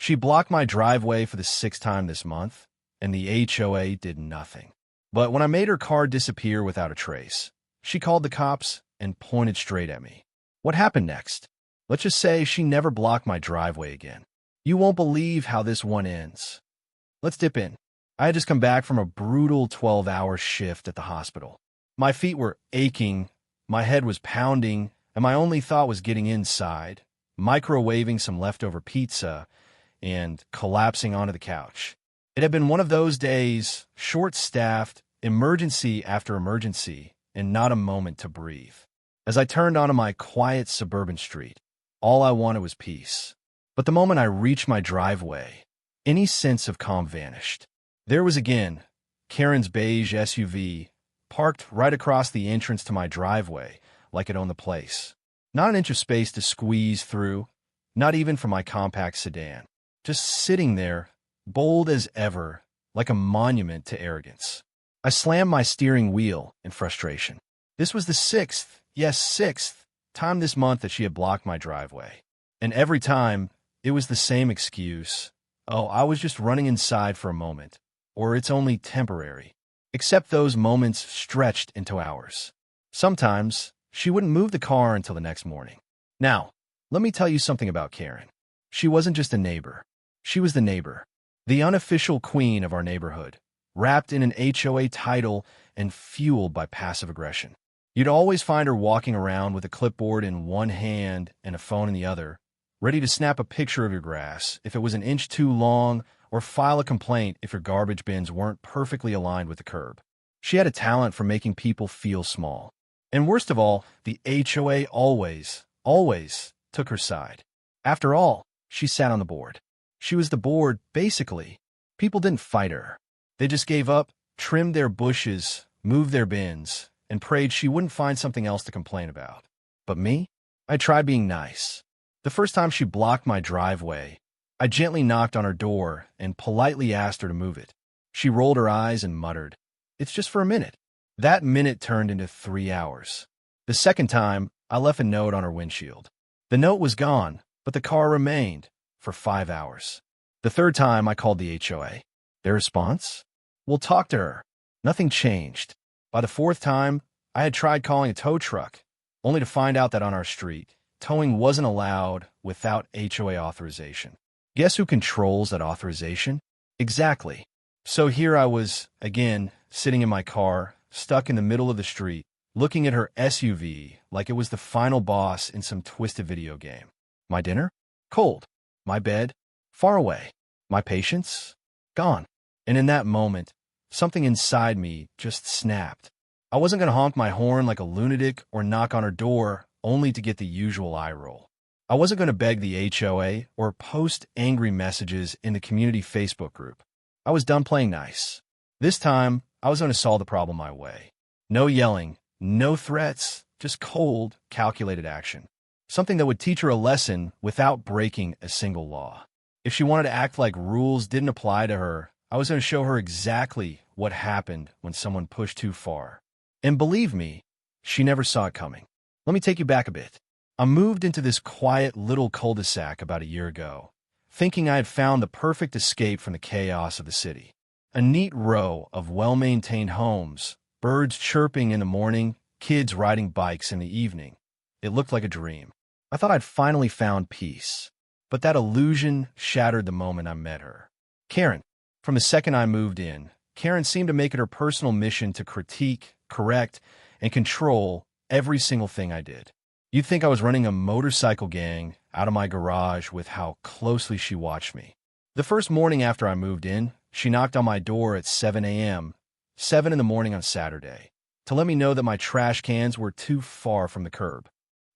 She blocked my driveway for the sixth time this month, and the HOA did nothing. But when I made her car disappear without a trace, she called the cops and pointed straight at me. What happened next? Let's just say she never blocked my driveway again. You won't believe how this one ends. Let's dip in. I had just come back from a brutal 12-hour shift at the hospital. My feet were aching, my head was pounding, and my only thought was getting inside, microwaving some leftover pizza, and collapsing onto the couch. It had been one of those days, short-staffed, emergency after emergency, and not a moment to breathe. As I turned onto my quiet suburban street, all I wanted was peace. But the moment I reached my driveway, any sense of calm vanished. There was again Karen's beige SUV, parked right across the entrance to my driveway, like it owned the place. Not an inch of space to squeeze through, not even for my compact sedan. Just sitting there, bold as ever, like a monument to arrogance. I slammed my steering wheel in frustration. This was the sixth time this month that she had blocked my driveway. And every time, it was the same excuse. Oh, I was just running inside for a moment. Or it's only temporary. Except those moments stretched into hours. Sometimes, she wouldn't move the car until the next morning. Now, let me tell you something about Karen. She wasn't just a neighbor. She was the neighbor. The unofficial queen of our neighborhood, wrapped in an HOA title and fueled by passive aggression. You'd always find her walking around with a clipboard in one hand and a phone in the other, ready to snap a picture of your grass if it was an inch too long or file a complaint if your garbage bins weren't perfectly aligned with the curb. She had a talent for making people feel small. And worst of all, the HOA always took her side. After all, she sat on the board. She was the board, basically. People didn't fight her. They just gave up, trimmed their bushes, moved their bins, and prayed she wouldn't find something else to complain about. But me? I tried being nice. The first time she blocked my driveway, I gently knocked on her door and politely asked her to move it. She rolled her eyes and muttered, "It's just for a minute." That minute turned into 3 hours. The second time, I left a note on her windshield. The note was gone, but the car remained for 5 hours. The third time, I called the HOA. Their response? "We'll talk to her." Nothing changed. By the fourth time, I had tried calling a tow truck, only to find out that on our street, towing wasn't allowed without HOA authorization. Guess who controls that authorization? Exactly. So here I was, again, sitting in my car, stuck in the middle of the street, looking at her SUV like it was the final boss in some twisted video game. My dinner? Cold. My bed? Far away. My patience? Gone. And in that moment, something inside me just snapped. I wasn't going to honk my horn like a lunatic or knock on her door only to get the usual eye roll. I wasn't going to beg the HOA or post angry messages in the community Facebook group. I was done playing nice. This time, I was going to solve the problem my way. No yelling, no threats, just cold, calculated action. Something that would teach her a lesson without breaking a single law. If she wanted to act like rules didn't apply to her, I was going to show her exactly what happened when someone pushed too far. And believe me, she never saw it coming. Let me take you back a bit. I moved into this quiet little cul-de-sac about a year ago, thinking I had found the perfect escape from the chaos of the city. A neat row of well-maintained homes, birds chirping in the morning, kids riding bikes in the evening. It looked like a dream. I thought I'd finally found peace. But that illusion shattered the moment I met her. Karen. From the second I moved in, Karen seemed to make it her personal mission to critique, correct, and control every single thing I did. You'd think I was running a motorcycle gang out of my garage with how closely she watched me. The first morning after I moved in, she knocked on my door at 7 a.m., 7 in the morning on Saturday, to let me know that my trash cans were too far from the curb.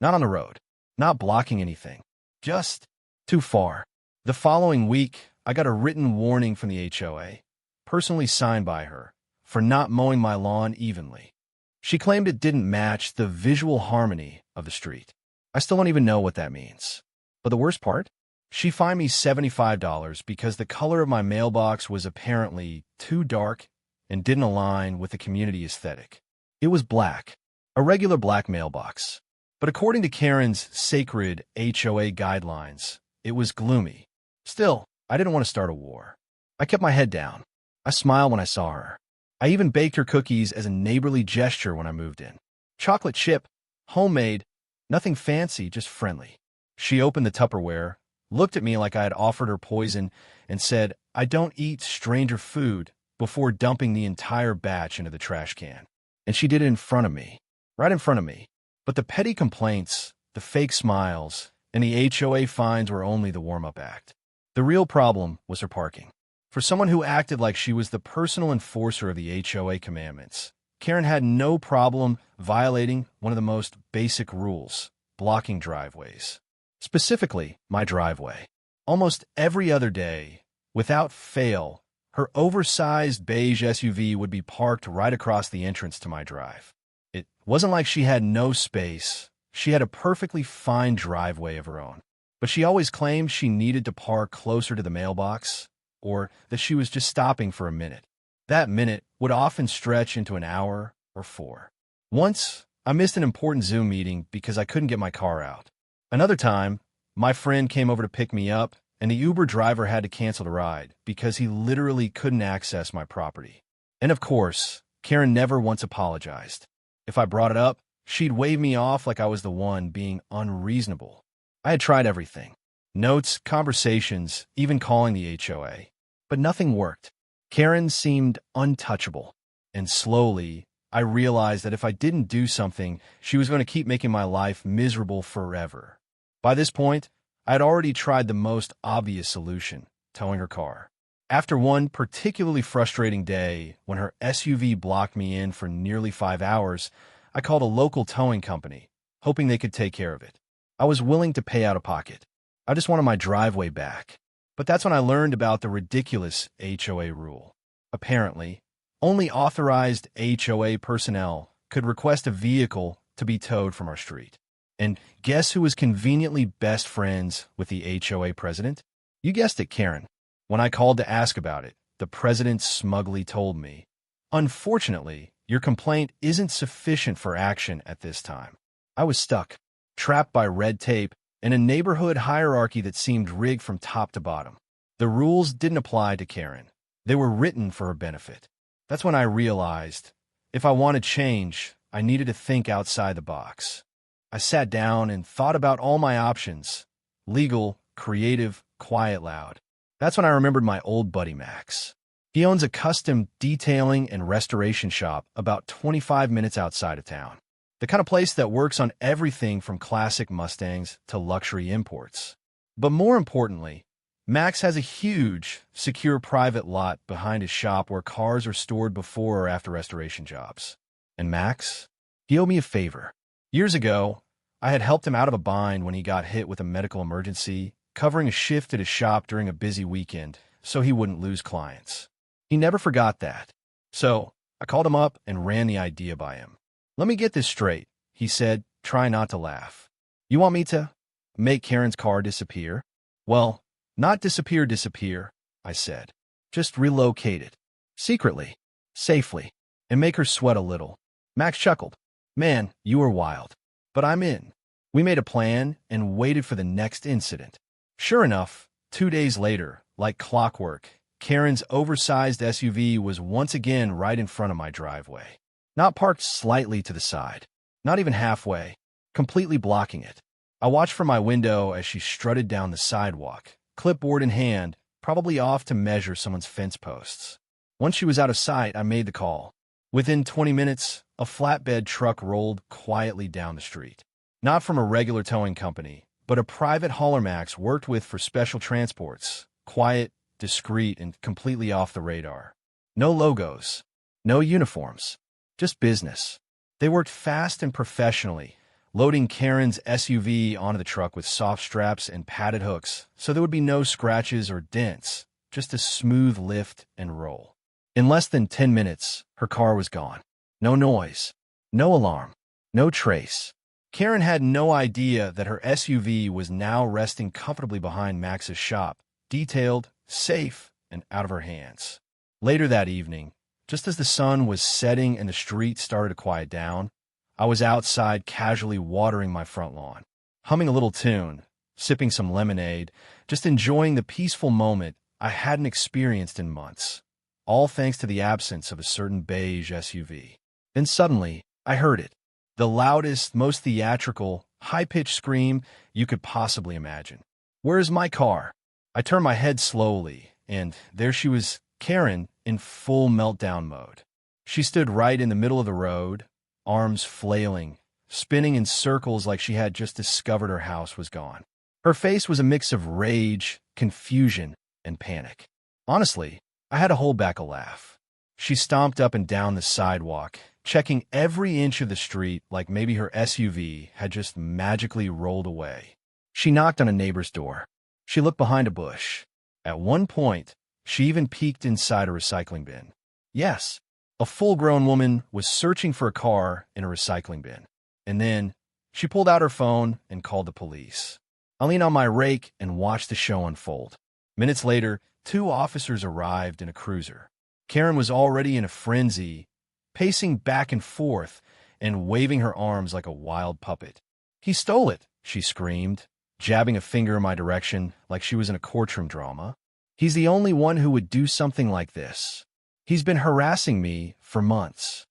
Not on the road, not blocking anything, just too far. The following week, I got a written warning from the HOA, personally signed by her, for not mowing my lawn evenly. She claimed it didn't match the visual harmony of the street. I still don't even know what that means. But the worst part? She fined me $75 because the color of my mailbox was apparently too dark and didn't align with the community aesthetic. It was black, a regular black mailbox. But according to Karen's sacred HOA guidelines, it was gloomy. Still, I didn't want to start a war. I kept my head down. I smiled when I saw her. I even baked her cookies as a neighborly gesture when I moved in. Chocolate chip, homemade, nothing fancy, just friendly. She opened the Tupperware, looked at me like I had offered her poison, and said, "I don't eat stranger food," before dumping the entire batch into the trash can. And she did it in front of me, right in front of me. But the petty complaints, the fake smiles, and the HOA fines were only the warm-up act. The real problem was her parking. For someone who acted like she was the personal enforcer of the HOA commandments, Karen had no problem violating one of the most basic rules, blocking driveways. Specifically, my driveway. Almost every other day, without fail, her oversized beige SUV would be parked right across the entrance to my drive. It wasn't like she had no space. She had a perfectly fine driveway of her own. But she always claimed she needed to park closer to the mailbox, or that she was just stopping for a minute. That minute would often stretch into an hour or 4. Once, I missed an important Zoom meeting because I couldn't get my car out. Another time, my friend came over to pick me up, and the Uber driver had to cancel the ride because he literally couldn't access my property. And of course, Karen never once apologized. If I brought it up, she'd wave me off like I was the one being unreasonable. I had tried everything. Notes, conversations, even calling the HOA. But nothing worked. Karen seemed untouchable. And slowly, I realized that if I didn't do something, she was going to keep making my life miserable forever. By this point, I had already tried the most obvious solution, towing her car. After one particularly frustrating day, when her SUV blocked me in for nearly 5 hours, I called a local towing company, hoping they could take care of it. I was willing to pay out of pocket. I just wanted my driveway back. But that's when I learned about the ridiculous HOA rule. Apparently, only authorized HOA personnel could request a vehicle to be towed from our street. And guess who was conveniently best friends with the HOA president? You guessed it, Karen. When I called to ask about it, the president smugly told me, "Unfortunately, your complaint isn't sufficient for action at this time." I was stuck, trapped by red tape and a neighborhood hierarchy that seemed rigged from top to bottom. The rules didn't apply to Karen. They were written for her benefit. That's when I realized, if I wanted change, I needed to think outside the box. I sat down and thought about all my options: legal, creative, quiet, loud. That's when I remembered my old buddy Max. He owns a custom detailing and restoration shop about 25 minutes outside of town. The kind of place that works on everything from classic Mustangs to luxury imports. But more importantly, Max has a huge, secure private lot behind his shop where cars are stored before or after restoration jobs. And Max, he owed me a favor. Years ago, I had helped him out of a bind when he got hit with a medical emergency, covering a shift at his shop during a busy weekend so he wouldn't lose clients. He never forgot that. So I called him up and ran the idea by him. "Let me get this straight," he said, trying not to laugh. "You want me to make Karen's car disappear?" "Well, not disappear, I said. "Just relocate it. Secretly, safely, and make her sweat a little." Max chuckled. "Man, you are wild. But I'm in." We made a plan and waited for the next incident. Sure enough, 2 days later, like clockwork, Karen's oversized SUV was once again right in front of my driveway. Not parked slightly to the side, not even halfway, completely blocking it. I watched from my window as she strutted down the sidewalk, clipboard in hand, probably off to measure someone's fence posts. Once she was out of sight, I made the call. Within 20 minutes, a flatbed truck rolled quietly down the street. Not from a regular towing company, but a private hauler Max worked with for special transports. Quiet, discreet, and completely off the radar. No logos, no uniforms, just business. They worked fast and professionally, loading Karen's SUV onto the truck with soft straps and padded hooks, so there would be no scratches or dents, just a smooth lift and roll. In less than 10 minutes, her car was gone. No noise, no alarm, no trace. Karen had no idea that her SUV was now resting comfortably behind Max's shop, detailed, safe, and out of her hands. Later that evening, just as the sun was setting and the street started to quiet down, I was outside casually watering my front lawn, humming a little tune, sipping some lemonade, just enjoying the peaceful moment I hadn't experienced in months, all thanks to the absence of a certain beige SUV. Then suddenly, I heard it. The loudest, most theatrical, high-pitched scream you could possibly imagine. "Where is my car?" I turned my head slowly, and there she was, Karen, in full meltdown mode. She stood right in the middle of the road, arms flailing, spinning in circles like she had just discovered her house was gone. Her face was a mix of rage, confusion, and panic. Honestly, I had to hold back a laugh. She stomped up and down the sidewalk, checking every inch of the street like maybe her SUV had just magically rolled away. She knocked on a neighbor's door. She looked behind a bush. At one point, she even peeked inside a recycling bin. Yes, a full-grown woman was searching for a car in a recycling bin. And then, she pulled out her phone and called the police. I leaned on my rake and watched the show unfold. Minutes later, 2 officers arrived in a cruiser. Karen was already in a frenzy, pacing back and forth and waving her arms like a wild puppet. "He stole it," she screamed, jabbing a finger in my direction like she was in a courtroom drama. "He's the only one who would do something like this. He's been harassing me for months."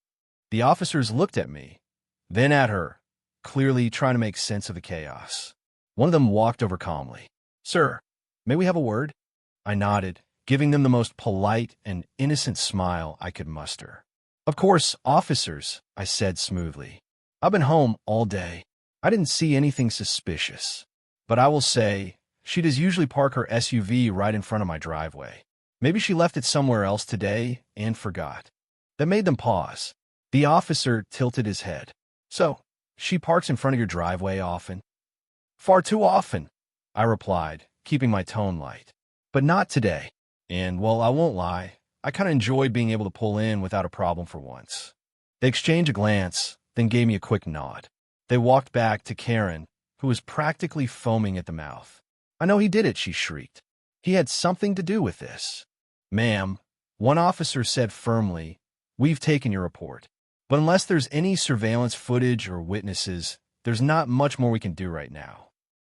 The officers looked at me, then at her, clearly trying to make sense of the chaos. One of them walked over calmly. "Sir, may we have a word?" I nodded, giving them the most polite and innocent smile I could muster. "Of course, officers," I said smoothly. "I've been home all day. I didn't see anything suspicious. But I will say, she does usually park her SUV right in front of my driveway. Maybe she left it somewhere else today and forgot." That made them pause. The officer tilted his head. "So, she parks in front of your driveway often?" "Far too often," I replied, keeping my tone light. "But not today. And, well, I won't lie, I kind of enjoyed being able to pull in without a problem for once." They exchanged a glance, then gave me a quick nod. They walked back to Karen, who was practically foaming at the mouth. "I know he did it," she shrieked. "He had something to do with this." "Ma'am," one officer said firmly, "we've taken your report. But unless there's any surveillance footage or witnesses, there's not much more we can do right now."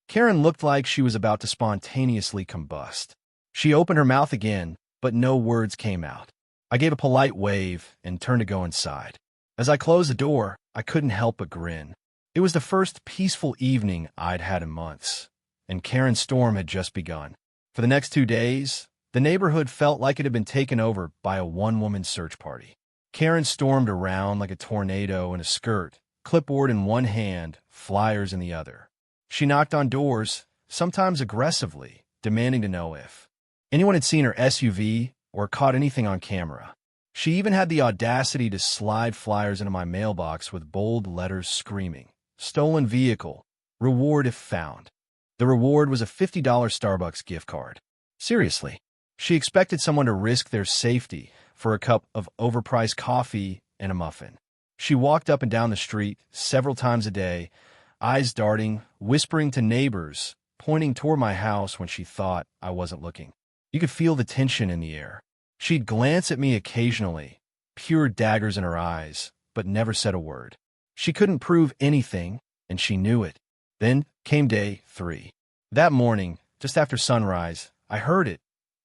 Karen looked like she was about to spontaneously combust. She opened her mouth again, but no words came out. I gave a polite wave and turned to go inside. As I closed the door, I couldn't help but grin. It was the first peaceful evening I'd had in months, and Karen's storm had just begun. For the next 2 days, the neighborhood felt like it had been taken over by a one-woman search party. Karen stormed around like a tornado in a skirt, clipboard in one hand, flyers in the other. She knocked on doors, sometimes aggressively, demanding to know if anyone had seen her SUV or caught anything on camera. She even had the audacity to slide flyers into my mailbox with bold letters screaming, "Stolen vehicle, reward if found." The reward was a $50 Starbucks gift card. Seriously, she expected someone to risk their safety for a cup of overpriced coffee and a muffin. She walked up and down the street several times a day, eyes darting, whispering to neighbors, pointing toward my house when she thought I wasn't looking. You could feel the tension in the air. She'd glance at me occasionally, pure daggers in her eyes, but never said a word. She couldn't prove anything, and she knew it. Then came day 3. That morning, just after sunrise, I heard it,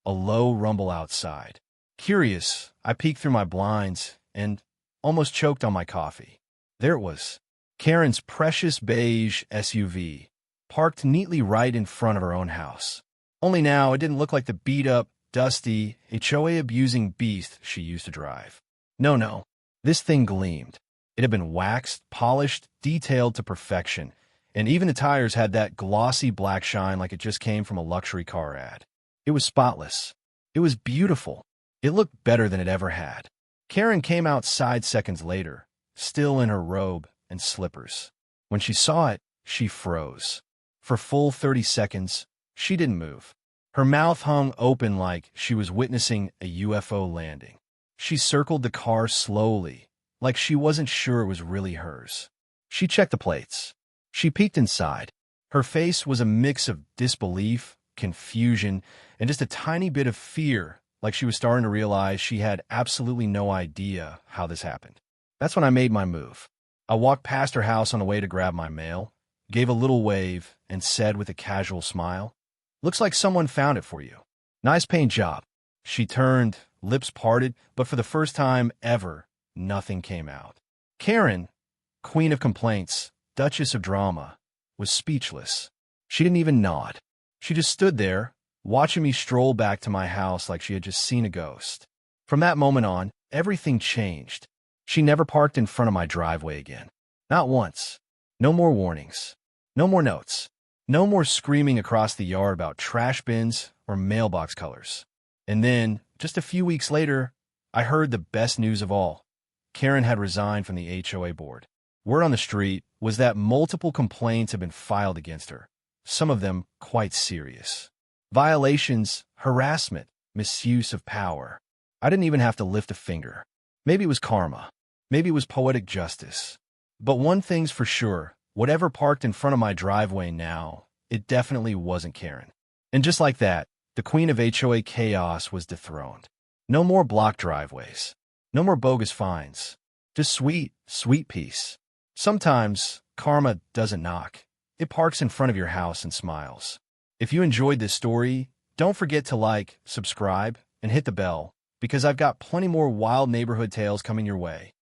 a low rumble outside. Curious, I peeked through my blinds and almost choked on my coffee. There it was, Karen's precious beige SUV, parked neatly right in front of her own house. Only now it didn't look like the beat-up, dusty, HOA-abusing beast she used to drive. No, this thing gleamed. It had been waxed, polished, detailed to perfection, and even the tires had that glossy black shine like it just came from a luxury car ad. It was spotless. It was beautiful. It looked better than it ever had. Karen came outside seconds later, still in her robe and slippers. When she saw it, she froze. For full 30 seconds, she didn't move. Her mouth hung open like she was witnessing a UFO landing. She circled the car slowly, like she wasn't sure it was really hers. She checked the plates. She peeked inside. Her face was a mix of disbelief, confusion, and just a tiny bit of fear, like she was starting to realize she had absolutely no idea how this happened. That's when I made my move. I walked past her house on the way to grab my mail, gave a little wave, and said with a casual smile, "Looks like someone found it for you. Nice paying job." She turned, lips parted, but for the first time ever, nothing came out. Karen, queen of complaints, duchess of drama, was speechless. She didn't even nod. She just stood there, watching me stroll back to my house like she had just seen a ghost. From that moment on, everything changed. She never parked in front of my driveway again. Not once. No more warnings. No more notes. No more screaming across the yard about trash bins or mailbox colors. And then, just a few weeks later, I heard the best news of all. Karen had resigned from the HOA board. Word on the street was that multiple complaints had been filed against her, some of them quite serious. Violations, harassment, misuse of power. I didn't even have to lift a finger. Maybe it was karma. Maybe it was poetic justice. But one thing's for sure, whatever parked in front of my driveway now, it definitely wasn't Karen. And just like that, the queen of HOA chaos was dethroned. No more blocked driveways. No more bogus fines. Just sweet, sweet peace. Sometimes, karma doesn't knock. It parks in front of your house and smiles. If you enjoyed this story, don't forget to like, subscribe, and hit the bell, because I've got plenty more wild neighborhood tales coming your way.